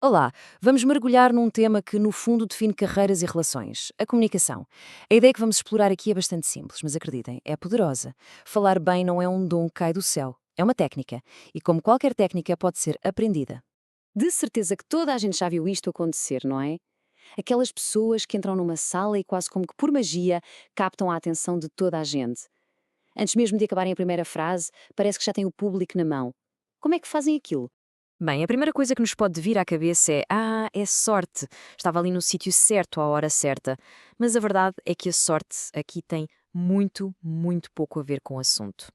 Olá, vamos mergulhar num tema que, no fundo, define carreiras e relações: a comunicação. A ideia que vamos explorar aqui é bastante simples, mas acreditem, é poderosa. Falar bem não é um dom que cai do céu, é uma técnica. E, como qualquer técnica, pode ser aprendida. De certeza que toda a gente já viu isto acontecer, não é? Aquelas pessoas que entram numa sala e quase como que por magia captam a atenção de toda a gente. Antes mesmo de acabarem a primeira frase, parece que já têm o público na mão. Como é que fazem aquilo? Bem, a primeira coisa que nos pode vir à cabeça é: é sorte, estava ali no sítio certo à hora certa. Mas a verdade é que a sorte aqui tem muito, muito pouco a ver com o assunto.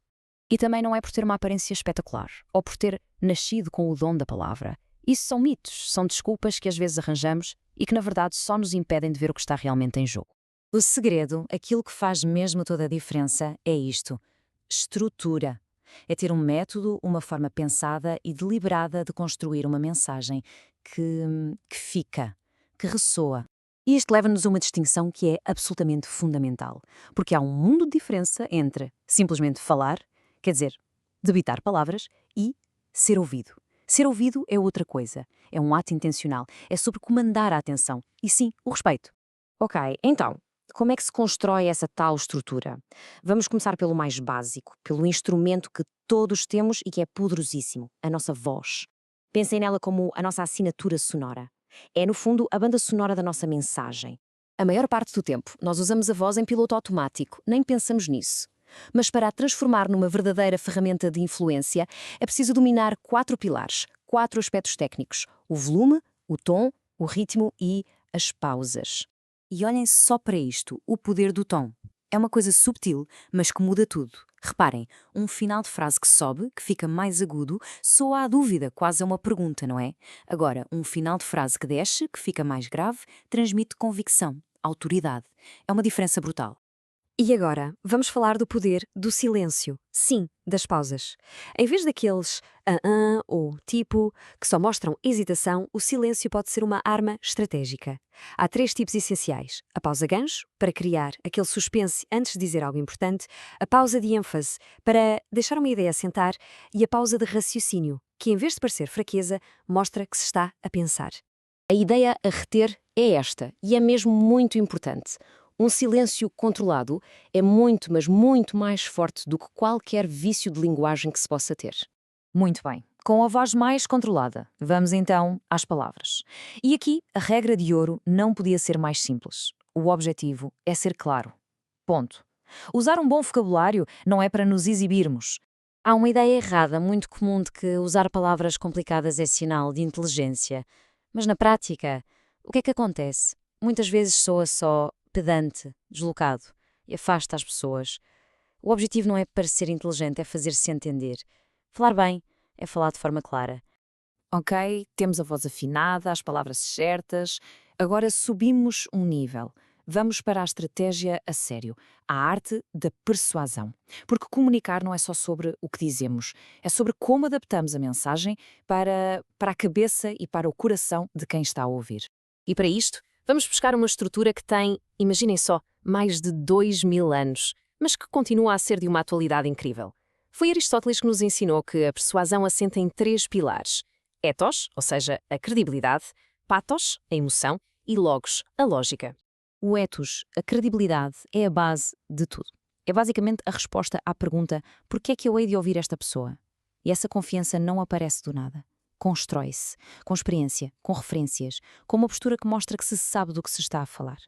E também não é por ter uma aparência espetacular, ou por ter nascido com o dom da palavra. Isso são mitos, são desculpas que às vezes arranjamos e que na verdade só nos impedem de ver o que está realmente em jogo. O segredo, aquilo que faz mesmo toda a diferença, é isto: estrutura. É ter um método, uma forma pensada e deliberada de construir uma mensagem que fica, que ressoa. E isto leva-nos a uma distinção que é absolutamente fundamental, porque há um mundo de diferença entre simplesmente falar, quer dizer, debitar palavras, e ser ouvido. Ser ouvido é outra coisa, é um ato intencional, é sobre comandar a atenção e sim, o respeito. Ok, então, como é que se constrói essa tal estrutura? Vamos começar pelo mais básico, pelo instrumento que todos temos e que é poderosíssimo, a nossa voz. Pensem nela como a nossa assinatura sonora. É, no fundo, a banda sonora da nossa mensagem. A maior parte do tempo, nós usamos a voz em piloto automático, nem pensamos nisso. Mas para a transformar numa verdadeira ferramenta de influência, é preciso dominar quatro pilares, quatro aspectos técnicos: o volume, o tom, o ritmo e as pausas. E olhem só para isto, o poder do tom. É uma coisa subtil, mas que muda tudo. Reparem, um final de frase que sobe, que fica mais agudo, soa à dúvida, quase a uma pergunta, não é? Agora, um final de frase que desce, que fica mais grave, transmite convicção, autoridade. É uma diferença brutal. E agora, vamos falar do poder do silêncio. Sim, das pausas. Em vez daqueles ou tipo que só mostram hesitação, o silêncio pode ser uma arma estratégica. Há três tipos essenciais: a pausa gancho, para criar aquele suspense antes de dizer algo importante, a pausa de ênfase, para deixar uma ideia assentar, e a pausa de raciocínio, que em vez de parecer fraqueza, mostra que se está a pensar. A ideia a reter é esta, e é mesmo muito importante. Um silêncio controlado é muito, mas muito mais forte do que qualquer vício de linguagem que se possa ter. Muito bem. Com a voz mais controlada, vamos então às palavras. E aqui a regra de ouro não podia ser mais simples. O objetivo é ser claro. Ponto. Usar um bom vocabulário não é para nos exibirmos. Há uma ideia errada muito comum de que usar palavras complicadas é sinal de inteligência. Mas na prática, o que é que acontece? Muitas vezes soa só pedante, deslocado e afasta as pessoas. O objetivo não é parecer inteligente, é fazer-se entender. Falar bem é falar de forma clara. Ok, temos a voz afinada, as palavras certas. Agora subimos um nível. Vamos para a estratégia a sério, a arte da persuasão. Porque comunicar não é só sobre o que dizemos, é sobre como adaptamos a mensagem para a cabeça e para o coração de quem está a ouvir. E para isto, vamos buscar uma estrutura que tem, imaginem só, mais de 2000 anos, mas que continua a ser de uma atualidade incrível. Foi Aristóteles que nos ensinou que a persuasão assenta em três pilares: ethos, ou seja, a credibilidade; pathos, a emoção; e logos, a lógica. O ethos, a credibilidade, é a base de tudo. É basicamente a resposta à pergunta: por que é que eu hei de ouvir esta pessoa? E essa confiança não aparece do nada. Constrói-se, com experiência, com referências, com uma postura que mostra que se sabe do que se está a falar.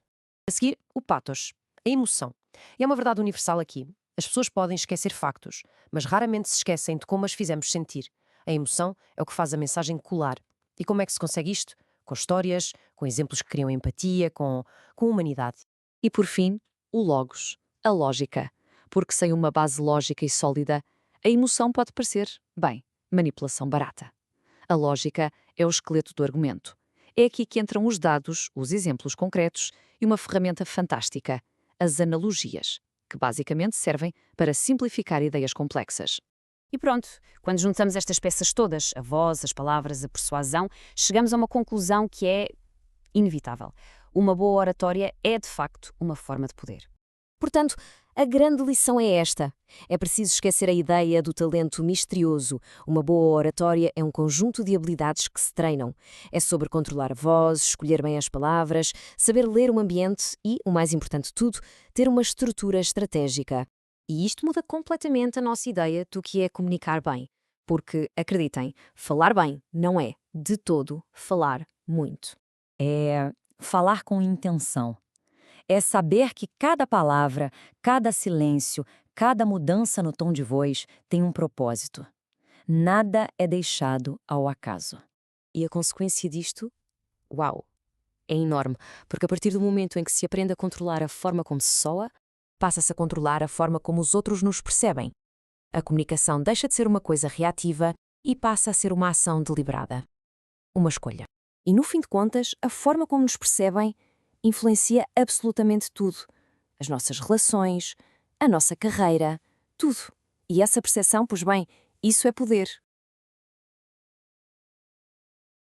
A seguir, o pathos, a emoção. E é uma verdade universal aqui. As pessoas podem esquecer factos, mas raramente se esquecem de como as fizemos sentir. A emoção é o que faz a mensagem colar. E como é que se consegue isto? Com histórias, com exemplos que criam empatia, com humanidade. E por fim, o logos, a lógica. Porque sem uma base lógica e sólida, a emoção pode parecer, bem, manipulação barata. A lógica é o esqueleto do argumento. É aqui que entram os dados, os exemplos concretos e uma ferramenta fantástica: as analogias, que basicamente servem para simplificar ideias complexas. E pronto, quando juntamos estas peças todas, a voz, as palavras, a persuasão, chegamos a uma conclusão que é inevitável. Uma boa oratória é, de facto, uma forma de poder. Portanto, A grande lição é esta. É preciso esquecer a ideia do talento misterioso. Uma boa oratória é um conjunto de habilidades que se treinam. É sobre controlar a voz, escolher bem as palavras, saber ler o ambiente e, o mais importante de tudo, ter uma estrutura estratégica. E isto muda completamente a nossa ideia do que é comunicar bem. Porque, acreditem, falar bem não é, de todo, falar muito. É falar com intenção. É saber que cada palavra, cada silêncio, cada mudança no tom de voz tem um propósito. Nada é deixado ao acaso. E a consequência disto? Uau! É enorme, porque a partir do momento em que se aprende a controlar a forma como se soa, passa-se a controlar a forma como os outros nos percebem. A comunicação deixa de ser uma coisa reativa e passa a ser uma ação deliberada. Uma escolha. E no fim de contas, a forma como nos percebem influencia absolutamente tudo. As nossas relações, a nossa carreira, tudo. E essa percepção, pois bem, isso é poder.